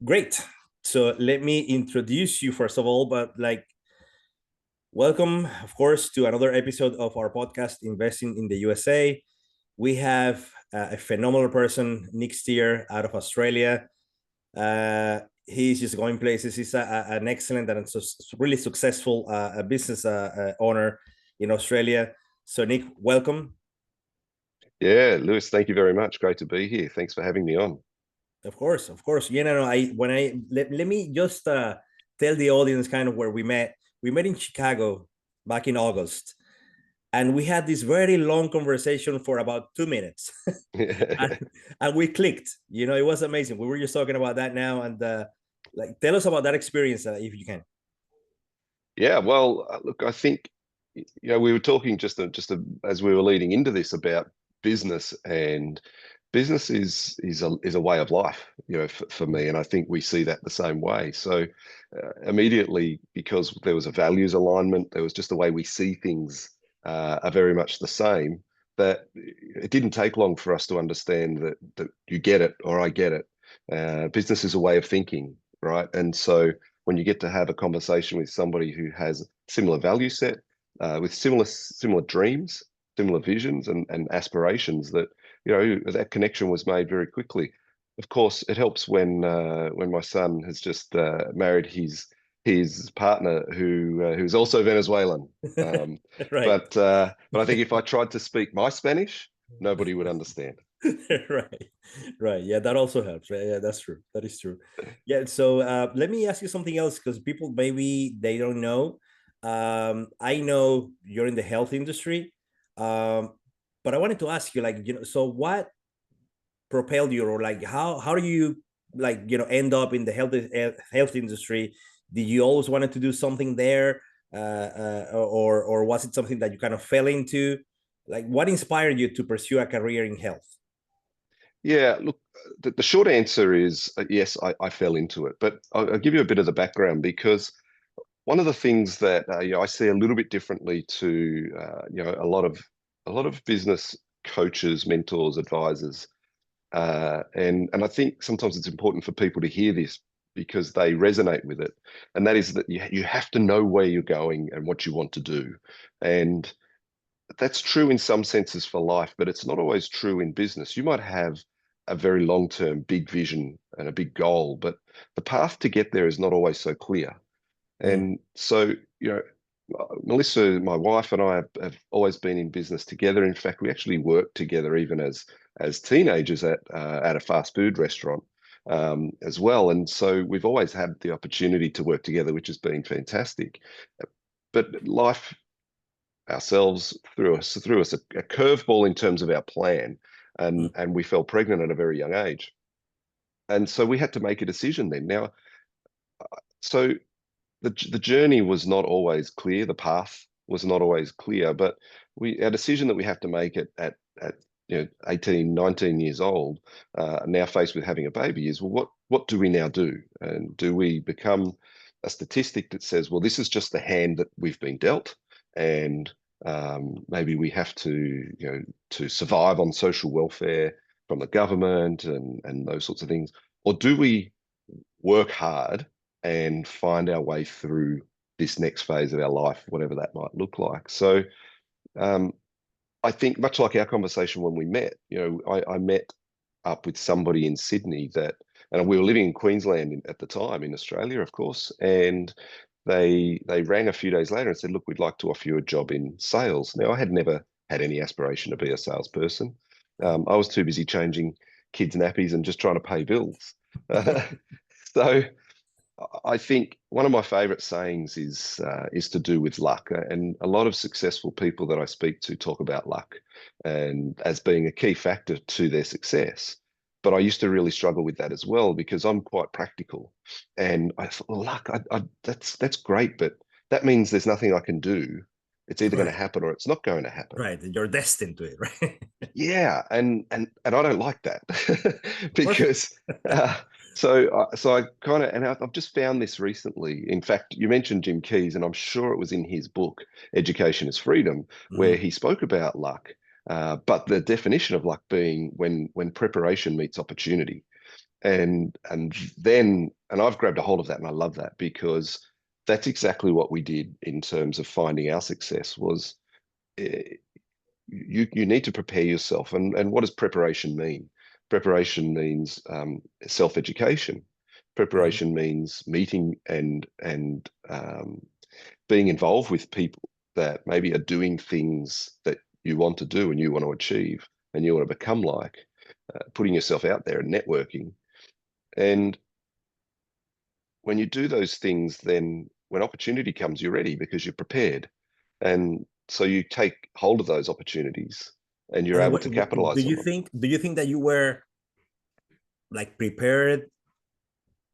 Great. So let me introduce you first of all, but welcome, of course, to another episode of our podcast, Investing in the USA. We have a phenomenal person, Nick Stehr, out of Australia. He's just going places. He's an excellent and really successful business owner in Australia. So, Nick, welcome. Yeah, Lewis, thank you very much. Great to be here. Thanks for having me on. Of course, of course. You know, let me just tell the audience kind of where we met. We met in Chicago back in August, and we had this very long conversation for about 2 minutes, and, and we clicked. You know, it was amazing. We were just talking about that now, and tell us about that experience if you can. Yeah, well, look, I think we were talking as we were leading into this about business, and business is a way of life, for me, and I think we see that the same way. So immediately, because there was a values alignment, there was just the way we see things are very much the same. That it didn't take long for us to understand that you get it or I get it. Business is a way of thinking, right? And so when you get to have a conversation with somebody who has a similar value set, with similar dreams, similar visions and aspirations, that connection was made very quickly. Of course, it helps when my son has just married his partner who's also Venezuelan. Um, Right. but I think if I tried to speak my Spanish, nobody would understand. Right, right. Yeah, that also helps. Right? Yeah, that's true. That is true. Yeah. So let me ask you something else because people maybe they don't know. I know you're in the health industry, um, but I wanted to ask you, so what propelled you, or how do you end up in the health industry? Did you always wanted to do something there, or was it something that you kind of fell into? Like, what inspired you to pursue a career in health? Yeah, look, the short answer is yes, I fell into it, but I'll give you a bit of the background because one of the things that I see a little bit differently to a lot of business coaches, mentors, advisors, and I think sometimes it's important for people to hear this because they resonate with it, and that is that you have to know where you're going and what you want to do, and that's true in some senses for life, but it's not always true in business. You might have a very long-term big vision and a big goal, but the path to get there is not always so clear. Mm. And so, Melissa, my wife, and I have always been in business together. In fact, we actually worked together even as teenagers at a fast food restaurant as well. And so we've always had the opportunity to work together, which has been fantastic. But life ourselves threw us a curveball in terms of our plan, Mm. and we fell pregnant at a very young age. And so we had to make a decision then. Now, so the journey was not always clear, the path was not always clear, but our decision that we have to make at 18, 19 years old, now faced with having a baby, is, well, what do we now do? And do we become a statistic that says, well, this is just the hand that we've been dealt, and maybe we have to survive on social welfare from the government and those sorts of things, or do we work hard and find our way through this next phase of our life, whatever that might look like? So um, I think much like our conversation when we met, I met up with somebody in Sydney and we were living in Queensland at the time in Australia, of course, and they rang a few days later and said, look, we'd like to offer you a job in sales. Now, I had never had any aspiration to be a salesperson. I was too busy changing kids' nappies and just trying to pay bills. So I think one of my favorite sayings is to do with luck, and a lot of successful people that I speak to talk about luck and as being a key factor to their success. But I used to really struggle with that as well because I'm quite practical, and I thought, well, luck, that's great, but that means there's nothing I can do. It's either going to Right, happen or it's not going to happen. right. You're destined to it, right? Yeah, and I don't like that Of course. because so I kind of, and I've just found this recently. In fact, you mentioned Jim Key's, and I'm sure it was in his book Education is Freedom, where Mm. he spoke about luck, but the definition of luck being when preparation meets opportunity. And then I've grabbed a hold of that, and I love that, because that's exactly what we did in terms of finding our success. Was you need to prepare yourself. And what does preparation mean? Preparation means self-education. Preparation means meeting and being involved with people that maybe are doing things that you want to do and you want to achieve and you want to become like, putting yourself out there and networking. And when you do those things, then when opportunity comes, you're ready because you're prepared. And so you take hold of those opportunities and you're And able what, to do capitalize on you them. think? Do you think that you were like prepared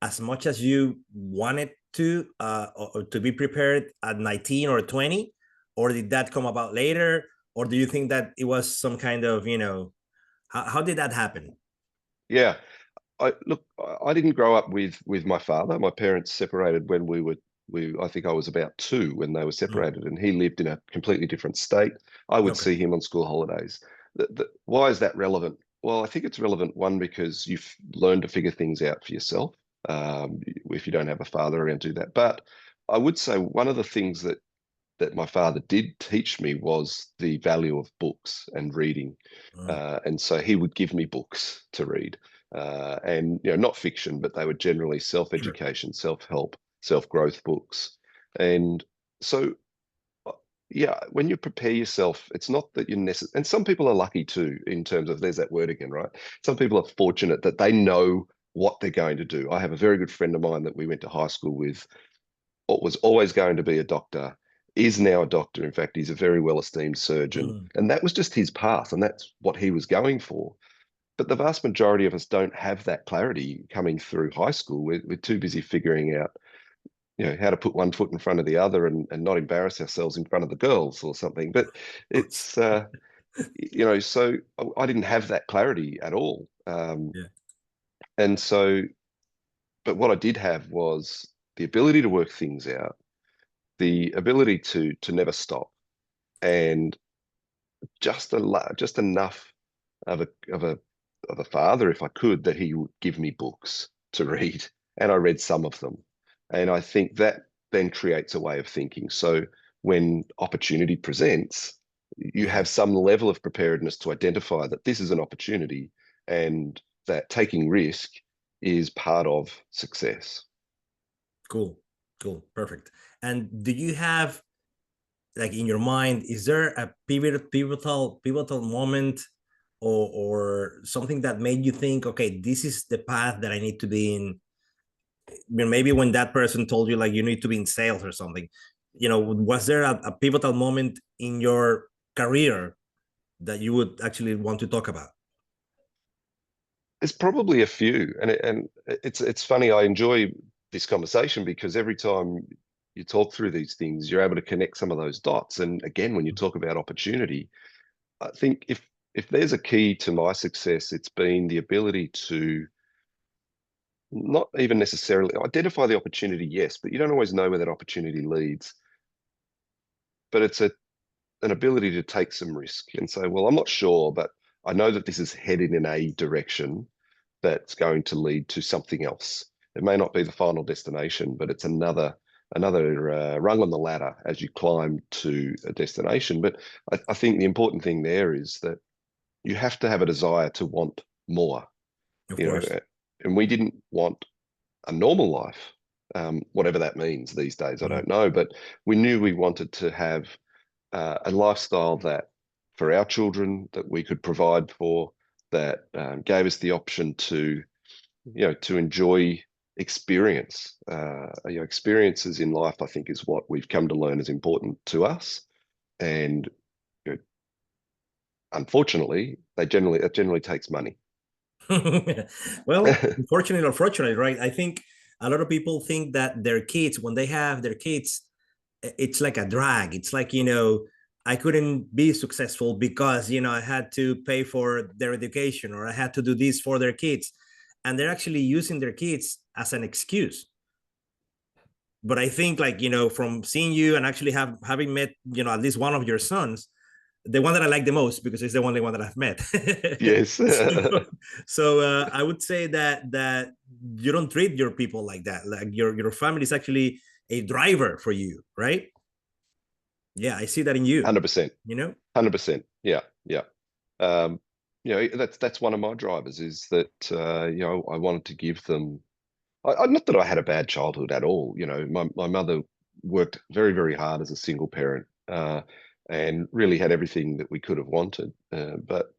as much as you wanted to, or to be prepared at 19 or 20, or did that come about later? Or do you think that it was some kind of, how did that happen? Yeah. I didn't grow up with my father. My parents separated when I think I was about 2 when they were Mm, separated, and he lived in a completely different state. I would okay. see him on school holidays. Why is that relevant? Well, I think it's relevant, one, because you've learned to figure things out for yourself. If you don't have a father around to do that. But I would say one of the things that my father did teach me was the value of books and reading. Mm, And so he would give me books to read, and not fiction, but they were generally sure. self-education, self-help, self-growth books. And so, uh, yeah, when you prepare yourself, it's not that you're necessary. And some people are lucky too, in terms of, there's that word again, right? Some people are fortunate that they know what they're going to do. I have a very good friend of mine that we went to high school with, what was always going to be a doctor, is now a doctor. In fact, he's a very well-esteemed surgeon. Mm, And that was just his path, and that's what he was going for. But the vast majority of us don't have that clarity coming through high school. We're too busy figuring out, how to put one foot in front of the other and not embarrass ourselves in front of the girls or something. But of course. it's, so I didn't have that clarity at all. Yeah. And so, but what I did have was the ability to work things out, the ability to never stop, and just enough of a father, if I could, that he would give me books to read, and I read some of them. And I think that then creates a way of thinking. So when opportunity presents, you Yeah. have some level of preparedness to identify that this is an opportunity, and that taking risk is part of success. Cool. Cool. Perfect. And do you have, like, in your mind, is there a pivotal moment, or something that made you think, okay, this is the path that I need to be in? Maybe when that person told you, like, you need to be in sales or something, was there a pivotal moment in your career that you would actually want to talk about? There's probably a few, and it's funny. I enjoy this conversation because every time you talk through these things, you're able to connect some of those dots. And again, when you talk about opportunity, I think if there's a key to my success, it's been the ability to not even necessarily identify the opportunity, yes, but you don't always know where that opportunity leads. But it's an ability to take some risk and say, well, I'm not sure, but I know that this is headed in a direction that's going to lead to something else. It may not be the final destination, but it's another rung on the ladder as you climb to a destination. But I think the important thing there is that you have to have a desire to want more, Of you know, course. and we didn't want a normal life, whatever that means these days, I Mhm. don't know, but we knew we wanted to have a lifestyle that for our children that we could provide for, that gave us the option to enjoy experience. Experiences in life, I think, is what we've come to learn is important to us. And you know, unfortunately, it generally takes money. Well, unfortunately or fortunately, right? I think a lot of people think that their kids, when they have their kids, it's like a drag. It's like, I couldn't be successful because, I had to pay for their education, or I had to do this for their kids. And they're actually using their kids as an excuse. But I think, like, from seeing you and actually having met, at least one of your sons, the one that I like the most because it's the only one that I've met. Yes. So I would say that you don't treat your people like that. Like your family is actually a driver for you, right? Yeah, I see that in you. 100%. You know. 100%. Yeah. Yeah. Um, that's one of my drivers is that I wanted to give them. Not that I had a bad childhood at all. My mother worked very, very hard as a single parent, and really had everything that we could have wanted. But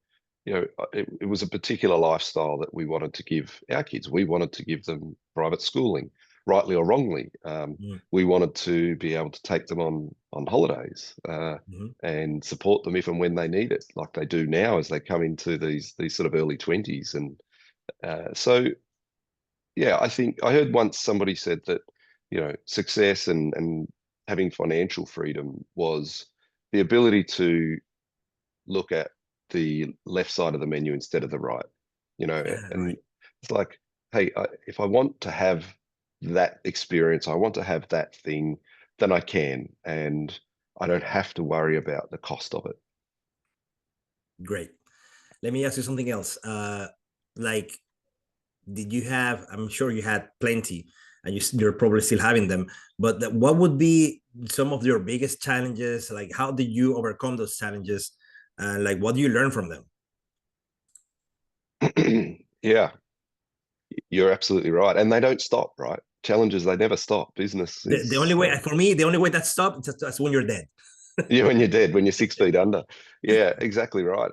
it was a particular lifestyle that we wanted to give our kids. We wanted to give them private schooling, rightly or wrongly. Mm. We wanted to be able to take them on holidays, and support them if and when they need it, like they do now as they come into these sort of early 20s. And so, yeah, I think I heard once somebody said that, success and having financial freedom was the ability to look at the left side of the menu instead of the right, Yeah, and right. it's like, hey, if I want to have that experience, I want to have that thing, then I can, and I don't have to worry about the cost of it. Great. Let me ask you something else. Like, did you have? I'm sure you had plenty, and you're probably still having them. But what would be some of your biggest challenges? Like, how did you overcome those challenges? Like, what do you learn from them? Yeah, you're absolutely right. And they don't stop, right? Challenges, they never stop. Business The only is, way for me, the only way that stops that's when you're dead. yeah, when you're dead, when you're 6 feet under. Yeah, exactly right.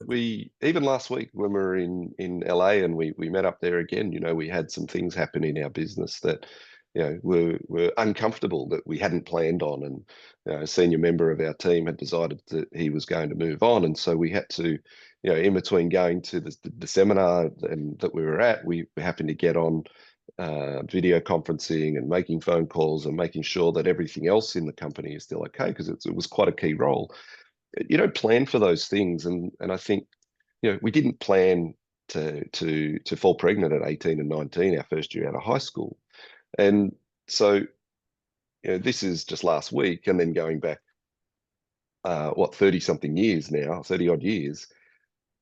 We even last week when we were in LA and we met up there again, we had some things happen in our business that, were uncomfortable that we hadn't planned on. And a senior member of our team had decided that he was going to move on. And so we had to, in between going to the seminar and that we were at, we happened to get on video conferencing and making phone calls and making sure that everything else in the company is still okay, because it was quite a key role. You don't plan for those things, and I think we didn't plan to fall pregnant at 18 and 19, our first year out of high school. And so this is just last week, and then going back 30 something years now, 30 odd years,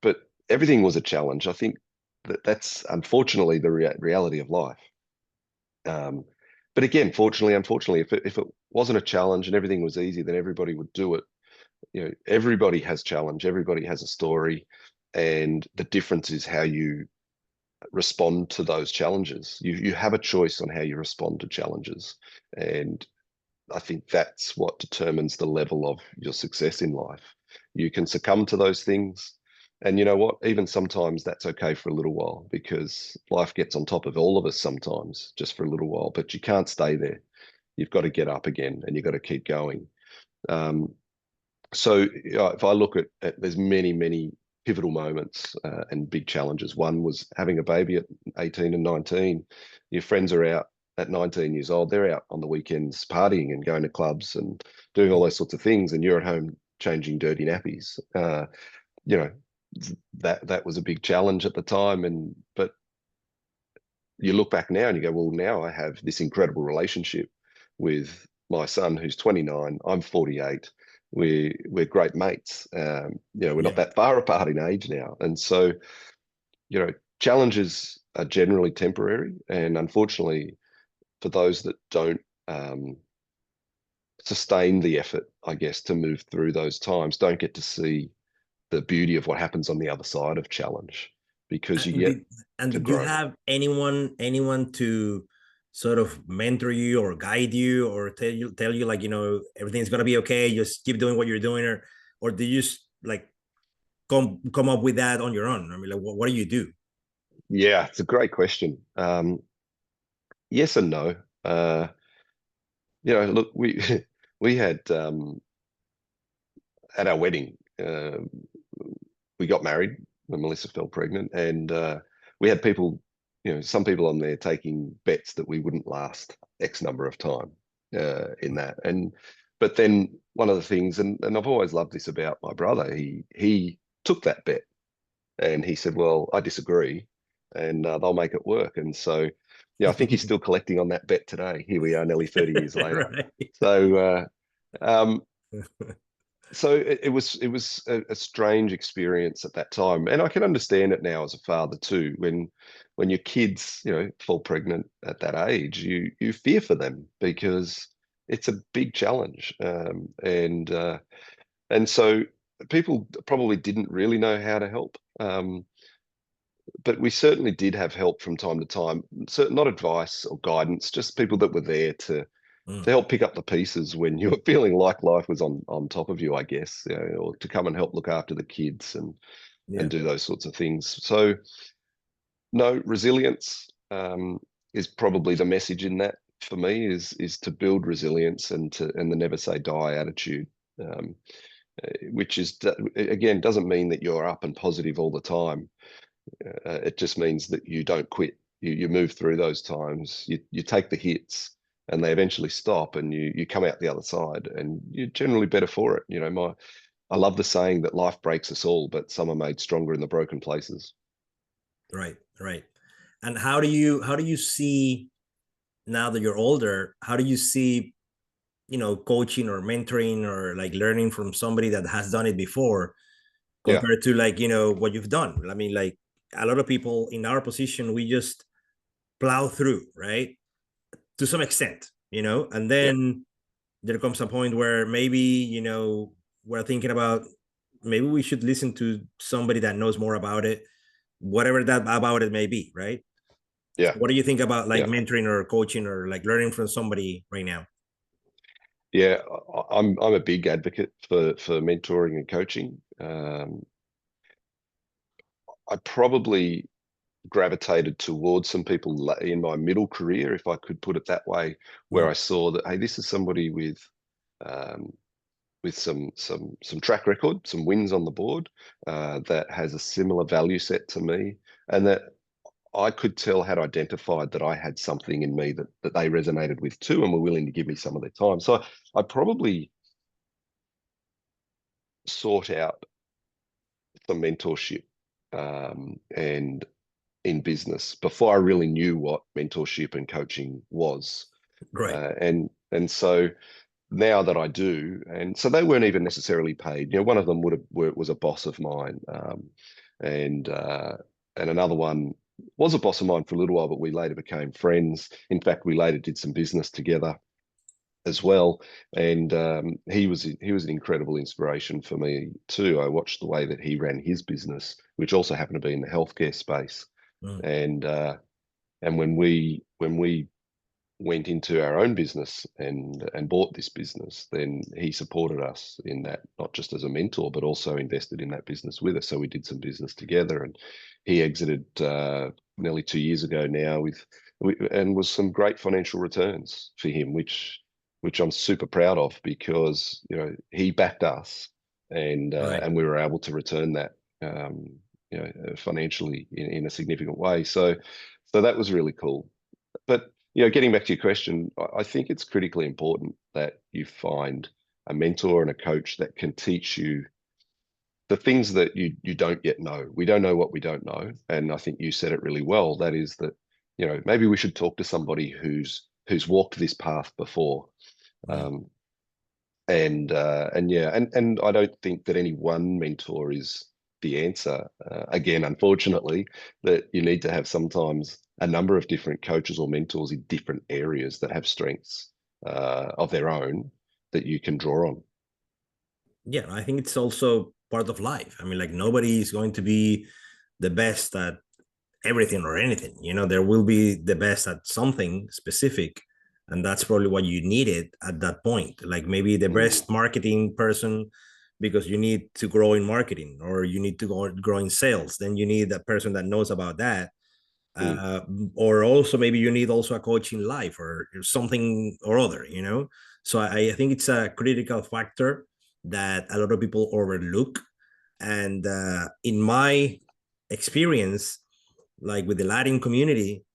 but everything was a challenge. I think that's unfortunately the reality of life. But again, fortunately, unfortunately, if it wasn't a challenge and everything was easy, then everybody would do it. Everybody has challenge, everybody has a story, and the difference is how you respond to those challenges. You have a choice on how you respond to challenges, and I think that's what determines the level of your success in life. You can succumb to those things. And you know what? Even sometimes that's okay for a little while, because life gets on top of all of us sometimes just for a little while, but you can't stay there. You've got to get up again and you've got to keep going. So if I look at there's many, many pivotal moments and big challenges. One was having a baby at 18 and 19. Your friends are out at 19 years old. They're out on the weekends partying and going to clubs and doing all those sorts of things. And you're at home changing dirty nappies. You know, that was a big challenge at the time. But you look back now and you go, well, now I have this incredible relationship with my son who's 29. I'm 48. We're great mates. We're not that far apart in age now. And so, challenges are generally temporary. And unfortunately, for those that don't sustain the effort, I guess, to move through those times, don't get to see the beauty of what happens on the other side of challenge, because you get to Did you grow. have anyone to sort of mentor you or guide you or tell you like, everything's gonna be okay, just keep doing what you're doing, or do you just like come up with that on your own? I mean, like, what do you do? Yeah, it's a great question. Yes and no. Look, we we had at our wedding, we got married when Melissa fell pregnant, and we had people, some people on there taking bets that we wouldn't last X number of time in that. But then one of the things, and I've always loved this about my brother, he took that bet and he said, well, I disagree, and they'll make it work. And so, yeah, I think he's still collecting on that bet today. Here we are, nearly 30 years later. Right. So, um, So it was a strange experience at that time, and I can understand it now as a father too. When your kids, fall pregnant at that age, you fear for them because it's a big challenge, and so people probably didn't really know how to help. But we certainly did have help from time to time, not advice or guidance, just people that were there to Mm, help pick up the pieces when you were feeling like life was on top of you, I guess, or to come and help look after the kids and yeah, do those sorts of things. So no, resilience is probably the message in that for me is to build resilience and the never say die attitude. Um, which is again doesn't mean that you're up and positive all the time. It just means that you don't quit. You move through those times. You take the hits, and they eventually stop, and you come out the other side, and you're generally better for it. I love the saying that life breaks us all, but some are made stronger in the broken places. right, right. And how do you see, now that you're older, how do you see, coaching or mentoring or like learning from somebody that has done it before Yeah, compared to like, what you've done? I mean, like a lot of people in our position, we just plow through, right? To some extent, and yeah, then there comes a point where maybe, we're thinking about, maybe we should listen to somebody that knows more about it, whatever that about it may be, right? yeah, So what do you think about like yeah, mentoring or coaching or like learning from somebody right now? yeah. I'm a big advocate for mentoring and coaching. I probably gravitated towards some people in my middle career, if I could put it that way, where Mm, I saw that, hey, this is somebody um, with some track record, some wins on the board, that has a similar value set to me, and that I could tell had identified that I had something in me that they resonated with too, and were willing to give me some of their time. So I probably sought out some mentorship, and in business before I really knew what mentorship and coaching was. right. And so now that I do, and so they weren't even necessarily paid. One of them was a boss of mine, and uh, and another one was a boss of mine for a little while, but we later became friends. In fact, we later did some business together as well. And he was an incredible inspiration for me too. I watched the way that he ran his business, which also happened to be in the healthcare space. Mm, And uh, and when we went into our own business and bought this business, then he supported us in that, not just as a mentor, but also invested in that business with us. So we did some business together, and he exited nearly 2 years ago now and was some great financial returns for him, which I'm super proud of, because he backed us, right. and we were able to return that, financially in a significant way. So that was really cool. But getting back to your question, I think it's critically important that you find a mentor and a coach that can teach you the things that you don't yet know. We don't know what we don't know, and I think you said it really well. That is that maybe we should talk to somebody who's walked this path before. Mm, Um, and yeah, and I don't think that any one mentor is the answer. Again, unfortunately, that you need to have sometimes a number of different coaches or mentors in different areas that have strengths of their own that you can draw on. yeah, I think it's also part of life. I mean, like nobody is going to be the best at everything or anything. There will be the best at something specific, and that's probably what you needed at that point. Like maybe the Mm, best marketing person, because you need to grow in marketing, or you need to grow in sales, then you need a person that knows about that. mm, uh, or also maybe you need also a coach in life or something or other. So I think it's a critical factor that a lot of people overlook. And in my experience, like with the Latin community,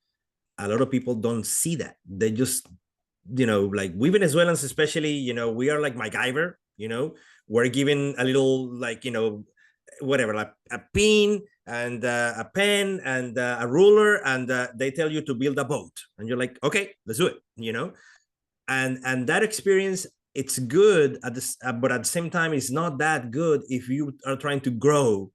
a lot of people don't see that. They just, like we Venezuelans, especially, we are like MacGyver. We're given a little, like, whatever, like a pin and a pen and a ruler, and they tell you to build a boat, and you're like, okay, let's do it. And that experience it's good at this, but at the same time, it's not that good if you are trying to grow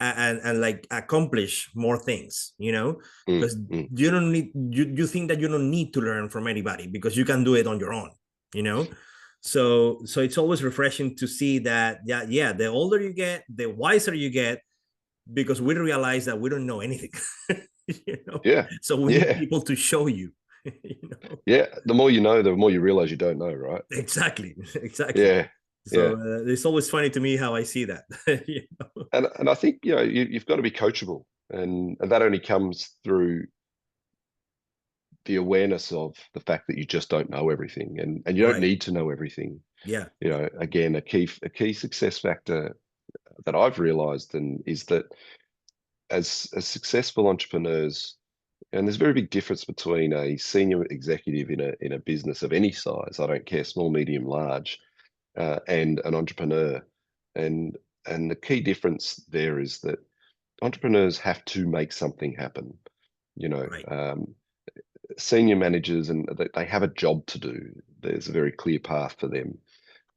and like accomplish more things, you know, because you don't need, you think that you don't need to learn from anybody because you can do it on your own, you know. So it's always refreshing to see that, yeah, the older you get, the wiser you get, because we realize that we don't know anything. You know, Yeah, so we need yeah, people to show you. You know, yeah. The more you know, the more you realize you don't know, right? exactly. Yeah, So yeah. it's always funny to me how I see that. You know? And I think, you know, you've got to be coachable, and that only comes through the awareness of the fact that you just don't know everything, and you don't Right. need to know everything. Yeah. You know, again, a key success factor that I've realized and is that as successful entrepreneurs, and there's a very big difference between a senior executive in a business of any size, I don't care, small, medium, large, and an entrepreneur. And the key difference there is that entrepreneurs have to make something happen. You know, Right. senior managers, and they have a job to do. There's a very clear path for them.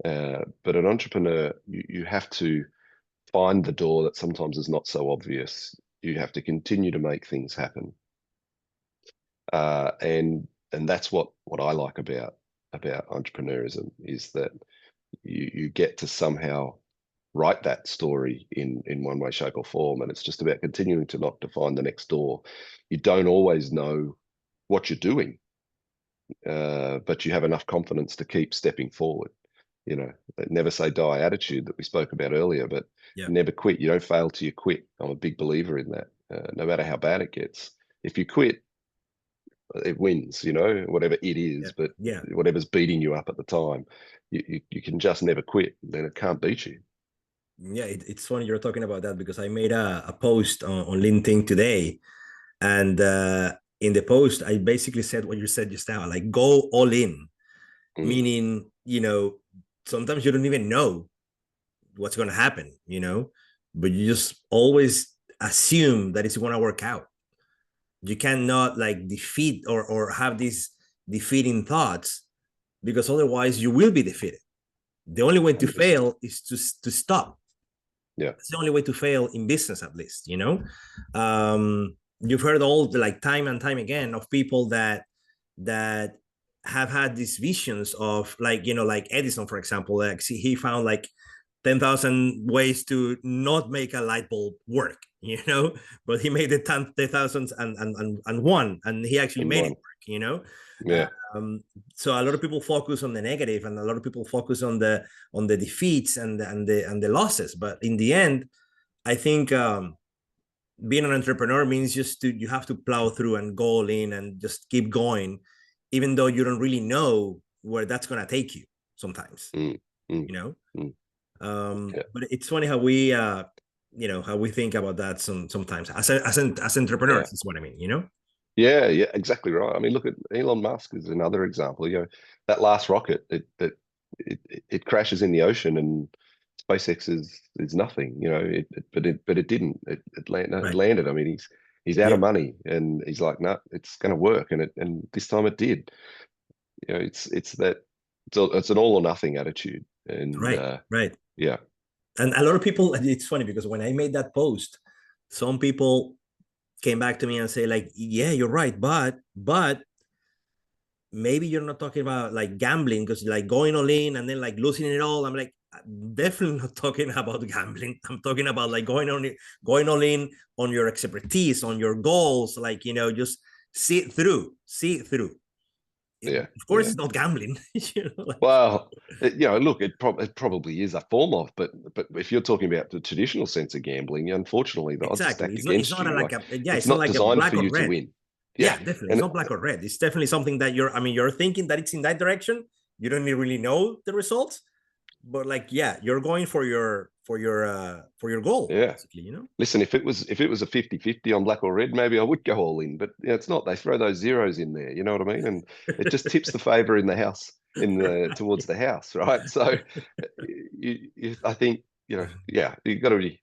But an entrepreneur, you have to find the door that sometimes is not so obvious. You have to continue to make things happen. And that's what I like about entrepreneurism, is that you get to somehow write that story in one way, shape, or form, and it's just about continuing to knock to find the next door. You don't always know what you're doing, but you have enough confidence to keep stepping forward. You know, that never say die attitude that we spoke about earlier, but Yeah. never quit. You don't fail till you quit. I'm a big believer in that. No matter how bad it gets, if you quit, it wins, you know, whatever it Yeah. is, but Yeah. whatever's beating you up at the time, you can just never quit. Then it can't beat you. Yeah. It's funny you're talking about that, because I made a post on LinkedIn today. And in the post, I basically said what you said just now, like go all in, Mm, meaning, you know, sometimes you don't even know what's going to happen, you know, but you just always assume that it's going to work out. You cannot like defeat or have these defeating thoughts, because otherwise you will be defeated. The only way to 100%. fail is to stop. Yeah. It's the only way to fail in business, at least, you know. You've heard all the, like, time and time again, of people that have had these visions of, like, you know, like Edison, for example. Like, see, he found like 10,000 ways to not make a light bulb work, you know, but he made the thousands and one, and he actually And made it one. work, you know. Yeah. So a lot of people focus on the negative, and a lot of people focus on the defeats and the losses. But in the end, I think being an entrepreneur means just you have to plow through and go all in and just keep going, even though you don't really know where that's going to take you sometimes, Mm, mm, you know. mm. Yeah. But it's funny how we you know, how we think about that sometimes as Yeah. entrepreneurs, is what I mean, you know. Yeah, yeah, exactly right. I mean, look at Elon Musk is another example. You know, that last rocket, it crashes in the ocean, and SpaceX is nothing. You know, but it didn't. It Right. landed. I mean, he's out of Yeah. money, and he's like, no, it's going to work, and this time it did. You know, it's an all or nothing attitude, and Right. Right. yeah, And a lot of people, it's funny because when I made that post, some people came back to me and say, like, yeah, you're right, but maybe you're not talking about like gambling, because like going all in and then like losing it all. I'm like, definitely not talking about gambling. I'm talking about like going all in on your expertise, on your goals, like, you know, just see it through. yeah, Of course yeah. it's not gambling. You know, like, Well, you know, look, it probably is a form of, but if you're talking about the traditional sense of gambling, unfortunately, the odds are exactly, stacked it's against not you. like Like, a, yeah, it's it's not not like a designed black for or you to red. win. Yeah, Yeah, definitely, it's and not black or red. It's definitely something that you're, I mean, you're thinking that it's in that direction. You don't really know the results, but like, yeah, you're going for your goal, yeah. basically, you know. Listen, if it was a 50-50 on black or red, maybe I would go all in. But you know, it's not. They throw those zeros in there. You know what I mean? And it just tips the favor in the house, in the towards the house, right? So, I think, you know, yeah, you've got to be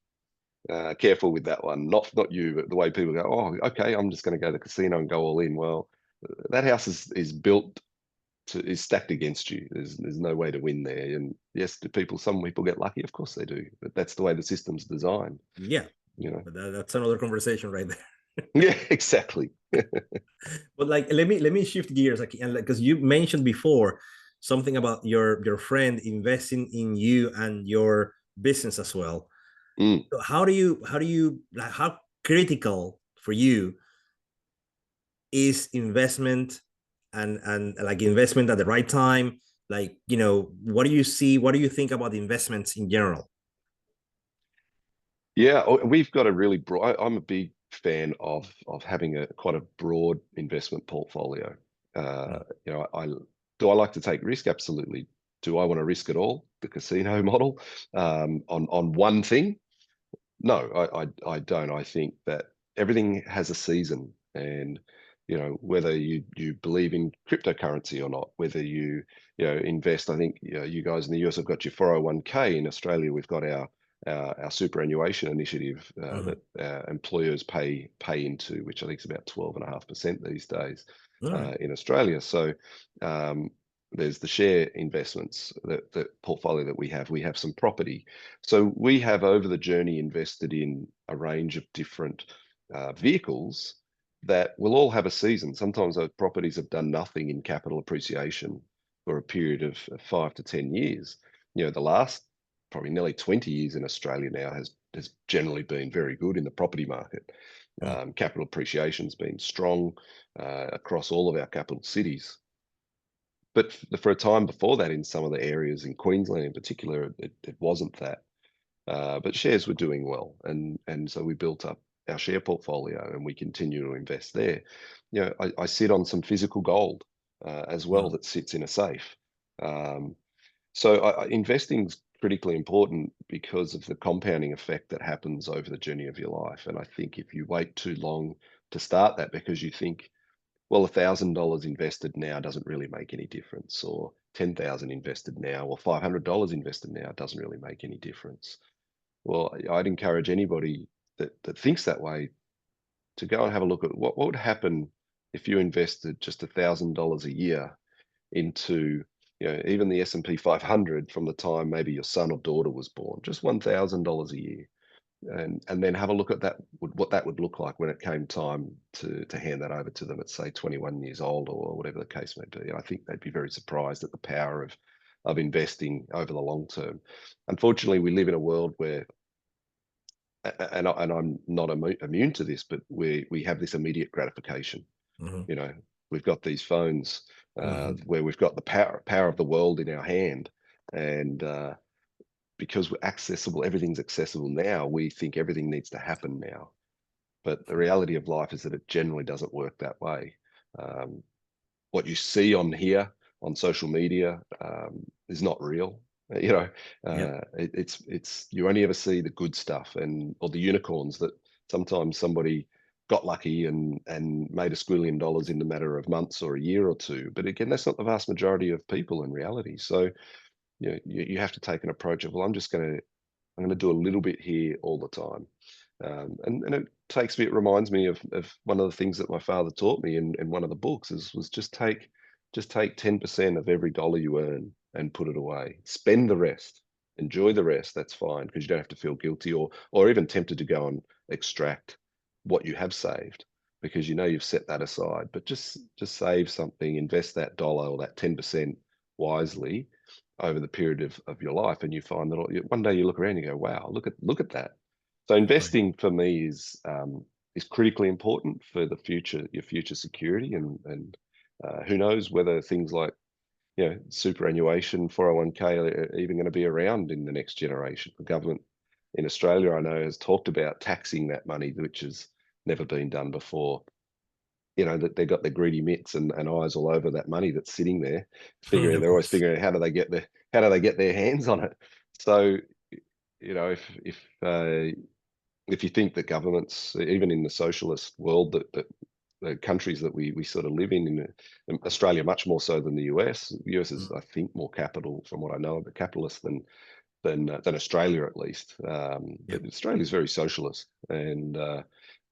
careful with that one. Not you, but the way people go, oh, okay, I'm just going to go to the casino and go all in. Well, that house is built is stacked against you. There's no way to win there. And yes, some people get lucky? Of course they do, but that's the way the system's designed. Yeah, You know. but that's another conversation right there. Yeah, exactly. But like, let me shift gears, like, and because you mentioned before something about your friend investing in you and your business as well. Mm. So how do you like, how critical for you is investment, and like investment at the right time? Like, what do you see? What do you think about investments in general? Yeah, we've got a really broad. I'm a big fan of having a quite a broad investment portfolio. Mm. Do I like to take risk? Absolutely. Do I want to risk it all? The casino model on one thing? No, I don't. I think that everything has a season, and whether you believe in cryptocurrency or not, whether you invest. I think you guys in the US have got your 401k. In Australia, we've got our superannuation initiative Mhm. that employers pay into, which I think is about 12.5% these days All right. in Australia. So um, there's the share investments, that portfolio that we have. We have some property. So we have over the journey invested in a range of different vehicles that will all have a season. Sometimes those properties have done nothing in capital appreciation for a period of 5 to 10 years. The last probably nearly 20 years in Australia now has generally been very good in the property market. Mm. Capital appreciation's been strong across all of our capital cities. But for a time before that, in some of the areas in Queensland in particular, it wasn't that. But shares were doing well, and so we built up our share portfolio, and we continue to invest there. I sit on some physical gold as well Mm. that sits in a safe. Um, so investing's critically important because of the compounding effect that happens over the journey of your life. And I think if you wait too long to start that because you think, well, $1,000 invested now doesn't really make any difference, or 10,000 invested now, or $500 invested now doesn't really make any difference. Well, I'd encourage anybody that thinks that way to go and have a look at what would happen if you invested just $1,000 a year into even the S&P 500 from the time maybe your son or daughter was born, just $1,000 a year, and then have a look at what that would look like when it came time to hand that over to them at, say, 21 years old, or whatever the case may be. And I think they'd be very surprised at the power of investing over the long term. Unfortunately, we live in a world where, and I'm not immune to this, but we have this immediate gratification. Mhm. You know, we've got these phones Mhm. where we've got the power of the world in our hand, and because we're accessible, everything's accessible now. We think everything needs to happen now, but the reality of life is that it generally doesn't work that way. Um, what you see on here on social media is not real. You know, Yep. it's you only ever see the good stuff, or the unicorns that sometimes somebody got lucky and made $1 squillion in the matter of months or a year or two. But again, that's not the vast majority of people in reality. So you have to take an approach of, well, I'm going to do a little bit here all the time. And it reminds me of one of the things that my father taught me in one of the books was just take 10% of every dollar you earn and put it away. Spend the rest. Enjoy the rest. That's fine, because you don't have to feel guilty or even tempted to go and extract what you have saved, because you've set that aside. But just save something, invest that dollar or that 10% wisely over the period of your life, and you find that one day you look around and you go, wow, look at that. So Right. investing for me is critically important for your future security, and who knows whether things like superannuation, 401k are even going to be around in the next generation. The government in Australia, I know, has talked about taxing that money, which has never been done before. That they've got their greedy mitts and eyes all over that money that's sitting there, figuring Of they're always course. figuring out how do they get their hands on it. So if you think that governments, even in the socialist world, that the countries that we sort of live in Australia much more so than the US. The US is, Mm. I think, more capital, from what I know, but capitalist than Australia, at least. But Yep. Australia is very socialist, and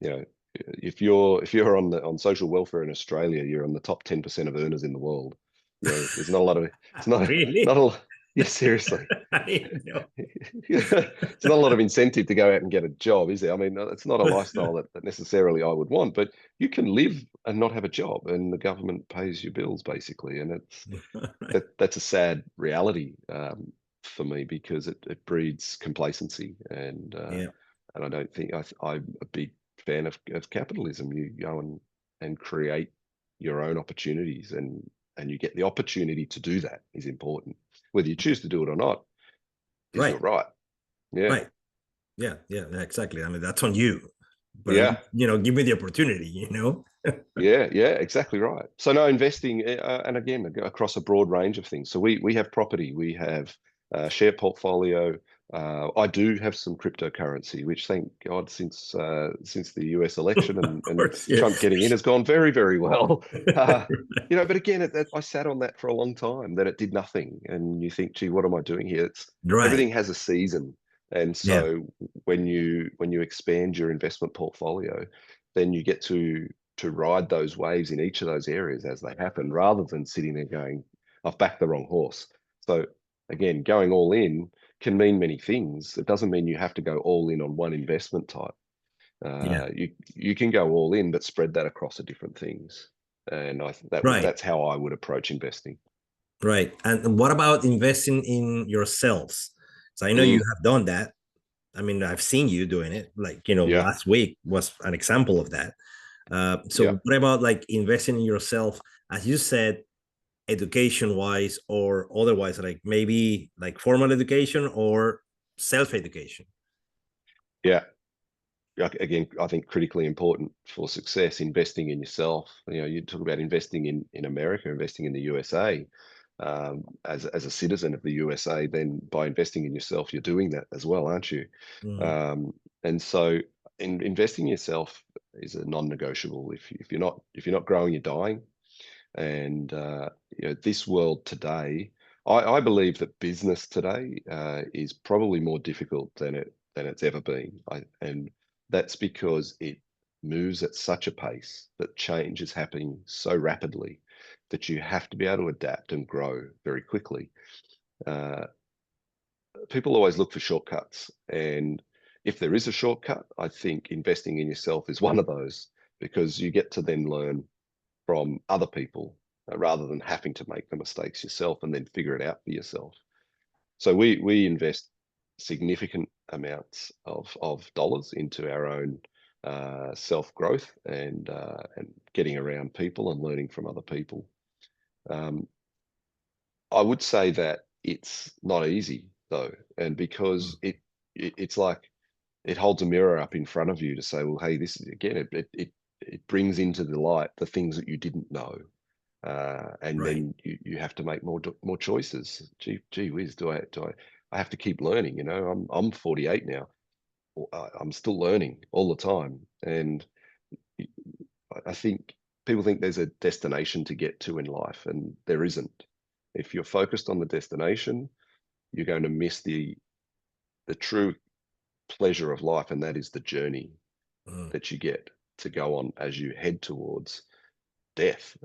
you know, if you're on social welfare in Australia, you're on the top 10% of earners in the world. there's not a lot of, it's not, Really? not a lot. Yeah, seriously. I didn't know. It's not a lot of incentive to go out and get a job, is there? I mean, it's not a lifestyle that necessarily I would want, but you can live and not have a job, and the government pays your bills basically, and that's a sad reality for me, because it breeds complacency, Yeah. and I don't think I'm a big fan of capitalism. You go and create your own opportunities, and you get the opportunity to do that is important. Whether you choose to do it or not is your Right. right. Yeah. Right. Yeah. Yeah. Exactly. I mean, that's on you. But at Yeah. least, give me the opportunity, you know? Yeah, yeah, exactly right. So no, investing, and again, across a broad range of things. So we have property, we have share portfolio. I do have some cryptocurrency, which thank God since the US election Of and course. Yeah. Trump getting in has gone very, very well. But again, I sat on that for a long time. Then it did nothing, and you think, gee, what am I doing here? Right. Everything has a season, and Yeah. so when you expand your investment portfolio, then you get to ride those waves in each of those areas as they happen, rather than sitting there going, I've backed the wrong horse. So again, going all in can mean many things. It doesn't mean you have to go all in on one investment type. Yeah. You can go all in, but spread that across the different things. And Right. that's how I would approach investing. Right. And what about investing in yourselves? So I know you Mm, have done that. I mean, I've seen you doing it. Like, yeah, last week was an example of that. yeah. So what about like investing in yourself, as you said, education wise or otherwise, like maybe like formal education or self education? Yeah. Again, I think critically important for success, investing in yourself. You talk about investing in America, investing in the USA, as a citizen of the USA. Then by investing in yourself, you're doing that as well, aren't you? Mhm. And so, investing in yourself is a non-negotiable. If you're not growing, you're dying. And this world today, I believe that business today is probably more difficult than it's ever been. And that's because it moves at such a pace, that change is happening so rapidly, that you have to be able to adapt and grow very quickly. Uh, People always look for shortcuts, and if there is a shortcut, I think investing in yourself is one of those, because you get to then learn from other people, rather than having to make the mistakes yourself and then figure it out for yourself. So we invest significant amounts of dollars into our own self growth, and getting around people and learning from other people. Um, I would say that it's not easy though, and because it's like it holds a mirror up in front of you to say, well, hey, this is again, it brings into the light the things that you didn't know, and Right. then you have to make more choices. Gee whiz, I have to keep learning? I'm 48 now. I'm still learning all the time, and I think people think there's a destination to get to in life, and there isn't. If you're focused on the destination, you're going to miss the true pleasure of life, and that is the journey Mhm. that you get to go on as you head towards death.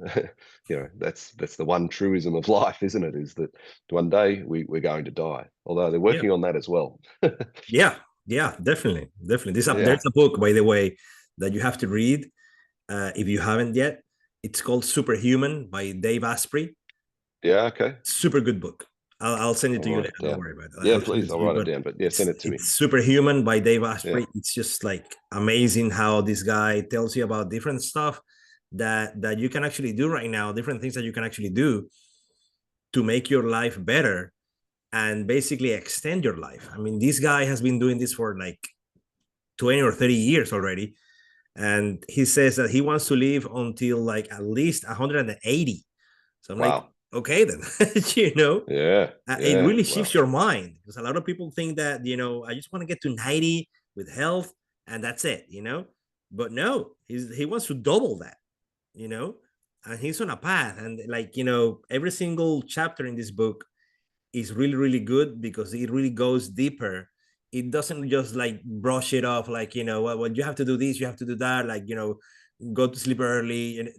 That's the one truism of life, isn't it? Is that one day we're going to die. Although they're Yeah. working on that as well. Yeah. Yeah. Definitely. Definitely. Yeah. There's a book, by the way, that you have to read if you haven't yet. It's called Superhuman by Dave Asprey. Yeah. Okay. Super good book. I'll send it I'll to you write later. it Don't down. worry about it. Yeah, I'll send it please. to I'll you. write it But down. But yeah, send it to me. it's Superhuman by Dave Yeah. Asprey. It's just like amazing how this guy tells you about different stuff that you can actually do right now, different things that you can actually do to make your life better and basically extend your life. I mean, this guy has been doing this for like 20 or 30 years already. And he says that he wants to live until like at least 180. So I'm like, Wow. okay, then, you know, Yeah. it Yeah. really shifts Wow. your mind because a lot of people think that, I just want to get to 90 with health and that's it, but no, he wants to double that, you know, and he's on a path. And like, every single chapter in this book is really, really good because it really goes deeper. It doesn't just like brush it off, like, well, you have to do this, you have to do that, like, go to sleep early. And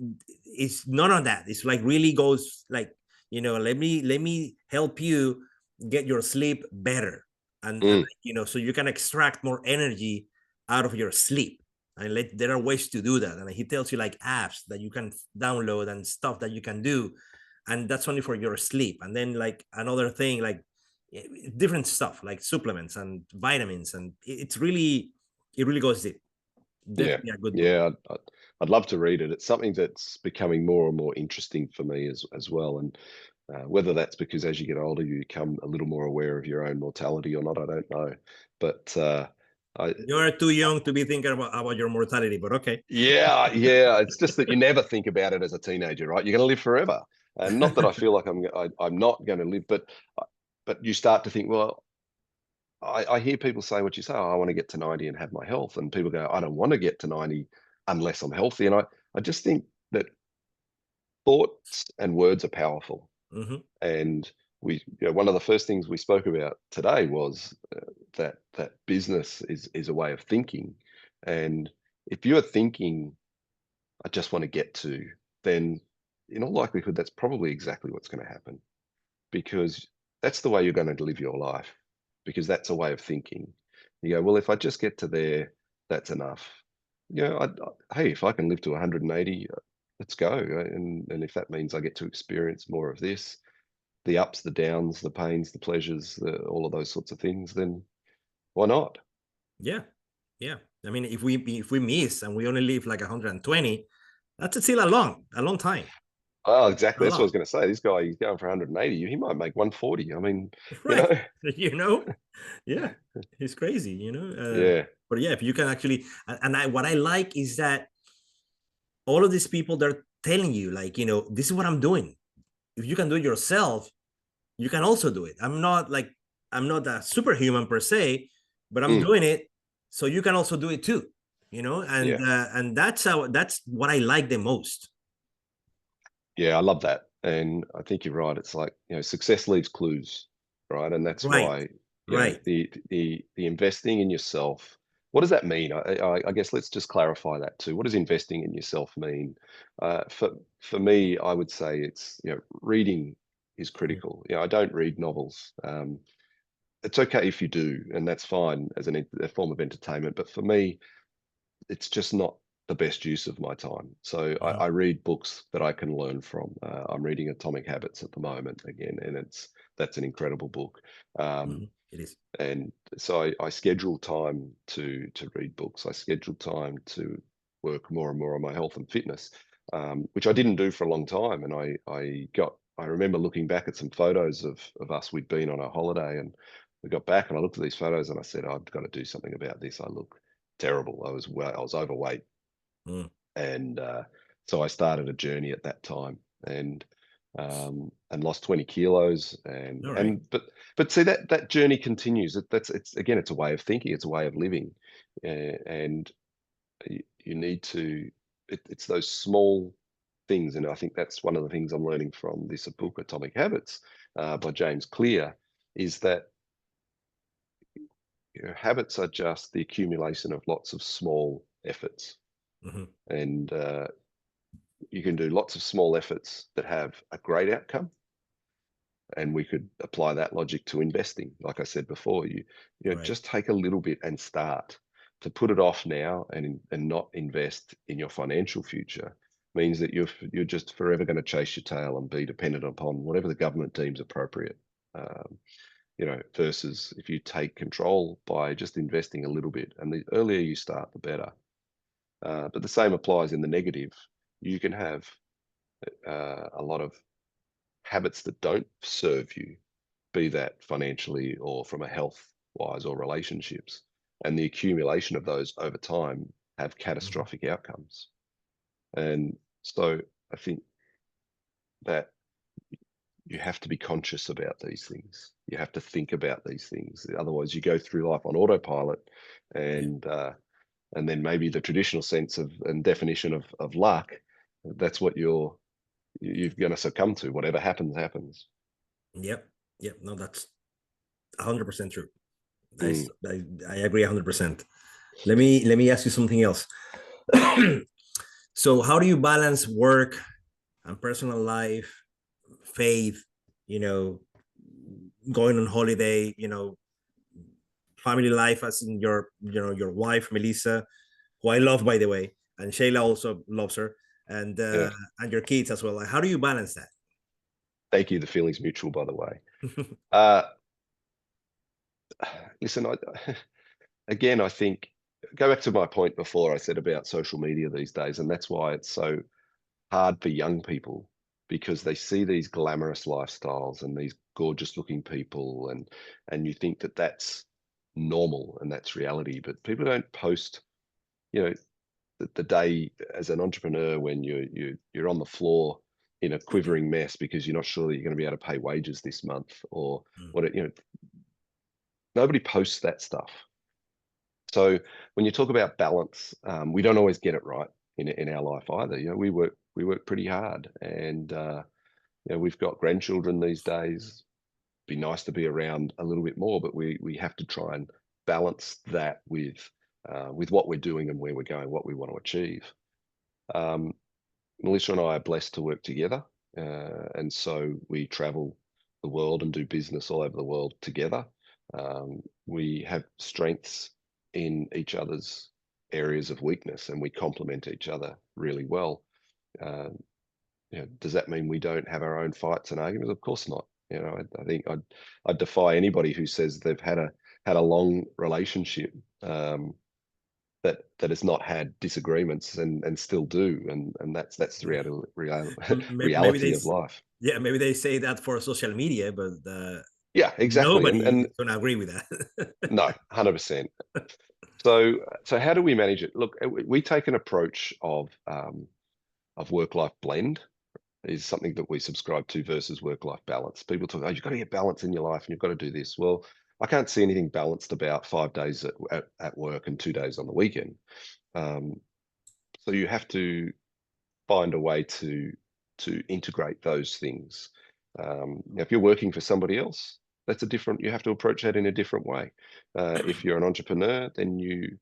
it's none of that. It's like really goes like let me help you get your sleep better, and so you can extract more energy out of your sleep. And there are ways to do that, and he tells you like apps that you can download and stuff that you can do, and that's only for your sleep. And then like another thing, like different stuff like supplements and vitamins, and it really goes deep. Definitely a good book. Yeah, I'd love to read it. It's something that's becoming more and more interesting for me as well. And whether that's because as you get older, you become a little more aware of your own mortality or not, I don't know. But you're too young to be thinking about your mortality, but okay. Yeah. It's just that you never think about it as a teenager, right? You're going to live forever. And not that I feel like I'm not going to live, but you start to think, well, I hear people say what you say, oh, I want to get to 90 and have my health. And people go, I don't want to get to 90 unless I'm healthy. And I just think that thoughts and words are powerful. And one of the first things we spoke about today was that business is a way of thinking. And if you're thinking, I just want to get to, then in all likelihood, that's probably exactly what's going to happen, because that's the way you're going to live your life, because that's a way of thinking. You go, well, if I just get to there, that's enough. Hey, if I can live to 180, let's go. And if that means I get to experience more of this, the ups, the downs, the pains, the pleasures, all of those sorts of things, then why not? Yeah. I mean, if we miss and we only live like 120, that's still a long time. Oh, exactly. That's what I was going to say. This guy, he's going for 180. He might make 140. I mean, right. Yeah, he's crazy. Yeah. But yeah, if you can actually, and what I like is that all of these people, they're telling you like, this is what I'm doing. If you can do it yourself, you can also do it. I'm not a superhuman per se, but I'm doing it, so you can also do it too. And that's what I like the most. Yeah, I love that. And I think you're right. It's like, success leaves clues, right? And that's why, the investing in yourself, what does that mean? I guess let's just clarify that too. What does investing in yourself mean? For me, I would say it's, reading is critical. I don't read novels. It's okay if you do, and that's fine as a form of entertainment. But for me, it's just not the best use of my time. So I read books that I can learn from. I'm reading Atomic Habits at the moment again, and that's an incredible book. It is. And so I schedule time to read books. I schedule time to work more and more on my health and fitness, which I didn't do for a long time. And I remember looking back at some photos of us. We'd been on a holiday, and we got back, and I looked at these photos, and I said, I've got to do something about this. I look terrible. I was overweight. And so I started a journey at that time, and lost 20 kilos, but see that journey continues. It's a way of thinking, it's a way of living, and you need to. It's those small things, and I think that's one of the things I'm learning from this book, Atomic Habits, by James Clear, is that habits are just the accumulation of lots of small efforts. And you can do lots of small efforts that have a great outcome. And we could apply that logic to investing. Like I said before, just take a little bit and start. To put it off now and not invest in your financial future means that you're just forever going to chase your tail and be dependent upon whatever the government deems appropriate. Versus if you take control by just investing a little bit, and the earlier you start, the better. But the same applies in the negative. You can have a lot of habits that don't serve you, be that financially or from a health-wise or relationships. And the accumulation of those over time have catastrophic outcomes. And so I think that you have to be conscious about these things. You have to think about these things. Otherwise, you go through life on autopilot, and then maybe the traditional sense of and definition of luck, that's what you're going to succumb to. Whatever happens, happens. Yep. No, that's 100% true. I agree 100%. Let me ask you something else. So how do you balance work and personal life faith, you know, going on holiday, you know, family life, as in your, you know, your wife Melissa, who I love, by the way, and Shayla also loves her, Yeah. and your kids as well. Like, how do you balance that? Thank you. The feeling's mutual, by the way. Uh, Listen, again, I think go back to my point before I said about social media these days, and that's why it's so hard for young people, because they see these glamorous lifestyles and these gorgeous looking people, and you think that that's normal and that's reality, but people don't post, you know, the day as an entrepreneur when you're on the floor in a quivering mess because you're not sure that you're going to be able to pay wages this month, or what it, you know, nobody posts that stuff. So when you talk about balance, we don't always get it right in our life either. You know, we work pretty hard, and you know, we've got grandchildren these days. Be nice to be around a little bit more, but we have to try and balance that with what we're doing and where we're going, what we want to achieve. Melissa and I are blessed to work together, and so we travel the world and do business all over the world together. We have strengths in each other's areas of weakness, and we complement each other really well. Uh, you know, does that mean we don't have our own fights and arguments? Of course not. You know, I think I'd defy anybody who says they've had a long relationship, that has not had disagreements and still do, and that's the Maybe reality they, of life. yeah, maybe they say that for social media, but Yeah, exactly. nobody And is gonna agree with that. no, 100%. So how do we manage it? Look, we take an approach of work-life blend is something that we subscribe to, versus work-life balance. People talk, oh, you've got to get balance in your life and you've got to do this. Well, I can't see anything balanced about 5 days at work and 2 days on the weekend. So you have to find a way to integrate those things. If you're working for somebody else, that's a different. You have to approach that in a different way. If you're an entrepreneur, then you